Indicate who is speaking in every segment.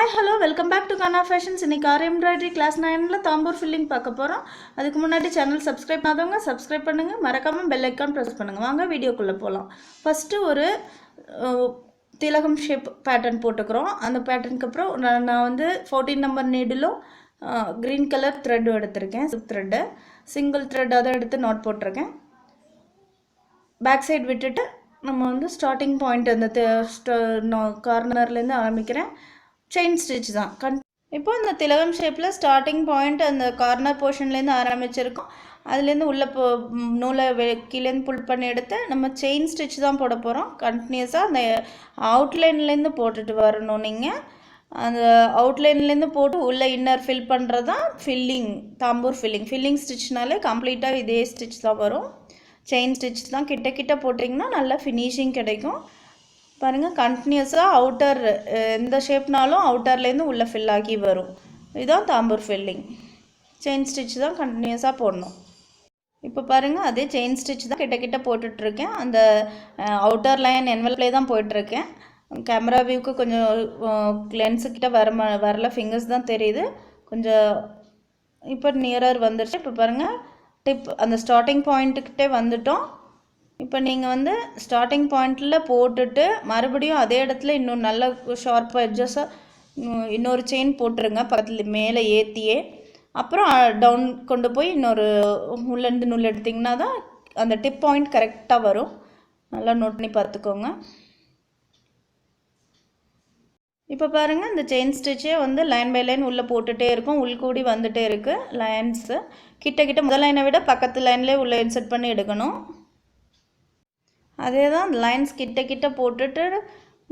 Speaker 1: Hi hello welcome back to Kana fashions. இன்றைக்கி embroidery class 9ல் tambour filling பார்க்க போகிறோம். அதுக்கு முன்னாடி சேனல் சப்ஸ்கிரைப் பண்ணாதவங்க சப்ஸ்கிரைப் பண்ணுங்கள், மறக்காமல் பெல் ஐக்கான் ப்ரெஸ் பண்ணுங்கள். வாங்க வீடியோக்குள்ளே போகலாம். ஃபஸ்ட்டு ஒரு திலகம் ஷேப் பேட்டர்ன் போட்டுக்கிறோம். அந்த பேட்டர்னுக்கு அப்புறம் நான் வந்து 14 நம்பர் நீடிலும் க்ரீன் கலர் த்ரெட்டும் எடுத்திருக்கேன். த்ரெட்டு சிங்கிள் த்ரெட் அதை எடுத்து நாட் போட்டிருக்கேன். பேக் சைடு விட்டுட்டு நம்ம வந்து ஸ்டார்டிங் பாயிண்ட் அந்த கார்னர்லேருந்து ஆரம்பிக்கிறேன். செயின் ஸ்டிச் தான். இப்போ இந்த திலகம் ஷேப்பில் ஸ்டார்டிங் பாயிண்ட் அந்த கார்னர் போர்ஷன்லேருந்து ஆரம்பிச்சிருக்கோம். அதுலேருந்து உள்ளே நூலை கீழேருந்து புல் பண்ணி எடுத்து நம்ம செயின் ஸ்டிச் தான் போட போகிறோம். கண்டினியூஸாக அந்த அவுட்லைன்லேருந்து போட்டுட்டு வரணும். நீங்கள் அந்த அவுட்லைன்லேருந்து போட்டு உள்ளே இன்னர் ஃபில் பண்ணுறது தான் ஃபில்லிங், தாம்பூர் ஃபில்லிங் ஸ்டிச்னாலே கம்ப்ளீட்டாக இதே ஸ்டிச் தான் வரும். செயின் ஸ்டிச் தான் கிட்ட போட்டிங்கன்னா நல்லா ஃபினிஷிங் கிடைக்கும். பாருங்கள், கண்டினியூஸாக அவுட்டர் எந்த ஷேப்னாலும் அவுட்டர்லேருந்து உள்ளே ஃபில் ஆகி வரும். இதுதான் தாம்பூர் ஃபில்லிங். செயின் ஸ்டிச் தான் கண்டினியூஸாக போடணும். இப்போ பாருங்கள், அதே செயின் ஸ்டிச் தான் கிட்ட போட்டுட்ருக்கேன். அந்த அவுட்டர் லைன் என்வெல்ப்லேயே தான் போயிட்டுருக்கேன். கேமரா வியூக்கு கொஞ்சம் லென்ஸுக்கிட்ட வரல, ஃபிங்கர்ஸ் தான் தெரியுது கொஞ்சம். இப்போ நியரர் வந்துடுச்சு. இப்போ பாருங்கள், அந்த ஸ்டார்டிங் பாயிண்ட்டுக்கிட்டே வந்துட்டோம். இப்போ நீங்கள் வந்து ஸ்டார்டிங் பாயிண்டில் போட்டுட்டு மறுபடியும் அதே இடத்துல இன்னும் நல்ல ஷார்ப்பாக எட்ஜஸாக இன்னொரு செயின் போட்டுருங்க, பக்கத்தில் மேலே ஏற்றியே. அப்புறம் டவுன் கொண்டு போய் இன்னொரு உள்ளேருந்து நூல் எடுத்திங்கன்னா தான் அந்த டிப் பாயிண்ட் கரெக்டாக வரும். நல்லா நோட் பண்ணி பார்த்துக்கோங்க. இப்போ பாருங்கள், இந்த செயின் ஸ்டிச்சே வந்து லைன் பை லைன் உள்ளே போட்டுகிட்டே இருக்கும். உள்கூடி வந்துகிட்டே இருக்குது லைன்ஸு. கிட்ட முதல் லைனை விட பக்கத்து லைன்லேயே உள்ளே இன்சர்ட் பண்ணி எடுக்கணும். அதே தான் லைன்ஸ் கிட்ட போட்டுட்டு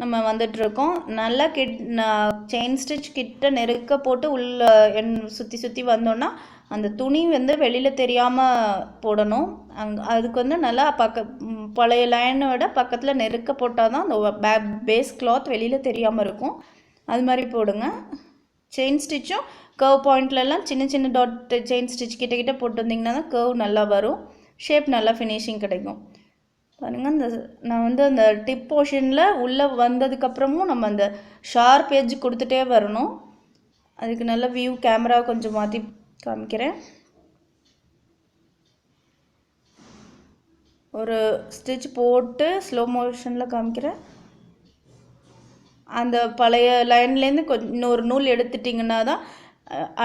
Speaker 1: நம்ம வந்துட்டுருக்கோம். நல்லா செயின் ஸ்டிச் கிட்ட நெருக்க போட்டு உள்ளே சுற்றி வந்தோன்னா அந்த துணி வந்து வெளியில் தெரியாமல் போடணும். அதுக்கு வந்து நல்லா பழைய லைனை விட பக்கத்தில் நெருக்க போட்டால் தான் அந்த பேஸ் கிளாத் வெளியில் தெரியாமல் இருக்கும். அது மாதிரி போடுங்க. செயின் ஸ்டிச்சும் கர்வ் பாயிண்ட்லலாம் சின்ன டாட் செயின் ஸ்டிச் கிட்ட போட்டு வந்திங்கன்னா தான் கர்வ் நல்லா வரும், ஷேப் நல்லா ஃபினிஷிங் கிடைக்கும். பாருங்கள், நான் வந்து அந்த டிப் போர்ஷனில் உள்ளே வந்ததுக்கப்புறமும் நம்ம அந்த ஷார்ப் எட்ஜ் கொடுத்துட்டே வரணும். அதுக்கு நல்ல வியூ கேமரா கொஞ்சம் மாற்றி காமிக்கிறேன். ஒரு ஸ்டிச் போட்டு ஸ்லோ மோஷனில் காமிக்கிறேன். அந்த பழைய லைன்லேருந்து இன்னொரு நூல் எடுத்துட்டிங்கன்னா தான்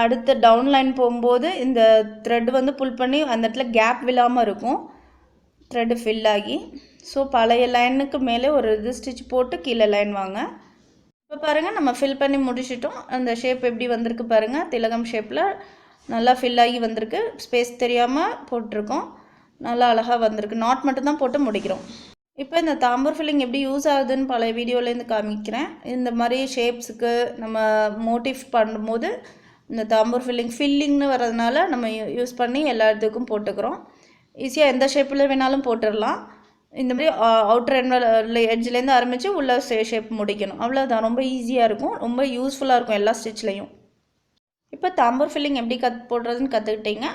Speaker 1: அடுத்த டவுன் லைன் போகும்போது இந்த த்ரெட் வந்து புல் பண்ணி அந்த இடத்துல கேப் விழாமல் இருக்கும், த்ரெட்டு ஃபில் ஆகி. ஸோ பழைய லைனுக்கு மேலே ஒரு ஸ்டிச் போட்டு கீழே லைன் வாங்க. இப்போ பாருங்கள், நம்ம ஃபில் பண்ணி முடிச்சிட்டோம். அந்த ஷேப் எப்படி வந்திருக்கு பாருங்கள். திலகம் ஷேப்பில் நல்லா ஃபில் ஆகி வந்திருக்கு. ஸ்பேஸ் தெரியாமல் போட்டிருக்கோம். நல்லா அழகாக வந்திருக்கு. நாட் மட்டும்தான் போட்டு முடிக்கிறோம். இப்போ இந்த தாம்பூர் ஃபில்லிங் எப்படி யூஸ் ஆகுதுன்னு பழைய வீடியோலேருந்து காமிக்கிறேன். இந்த மாதிரி ஷேப்ஸுக்கு நம்ம மோட்டிவ் பண்ணும்போது இந்த தாம்பூர் ஃபில்லிங்னு வர்றதுனால நம்ம யூஸ் பண்ணி எல்லா இடத்துக்கும் போட்டுக்கிறோம். ஈஸியாக எந்த ஷேப்பில் வேணாலும் போட்டுடலாம். இந்த மாதிரி அவுட்டர் எட்ஜ்லேருந்து ஆரம்பித்து உள்ள ஷேப் முடிக்கணும். அவ்வளோதான், ரொம்ப ஈஸியாக இருக்கும், ரொம்ப யூஸ்ஃபுல்லாக இருக்கும் எல்லா ஸ்டிச்லேயும். இப்போ தாம்பூர் ஃபில்லிங் எப்படி போடுறதுன்னு கற்றுக்கிட்டீங்க.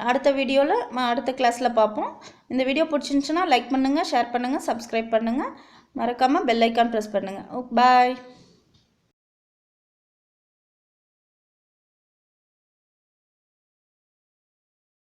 Speaker 1: அடுத்த வீடியோவில் அடுத்த கிளாஸில் பார்ப்போம். இந்த வீடியோ பிடிச்சிருந்துச்சுன்னா லைக் பண்ணுங்கள், ஷேர் பண்ணுங்கள், சப்ஸ்கிரைப் பண்ணுங்கள், மறக்காமல் பெல் ஐக்கான் ப்ரெஸ் பண்ணுங்கள். பாய்.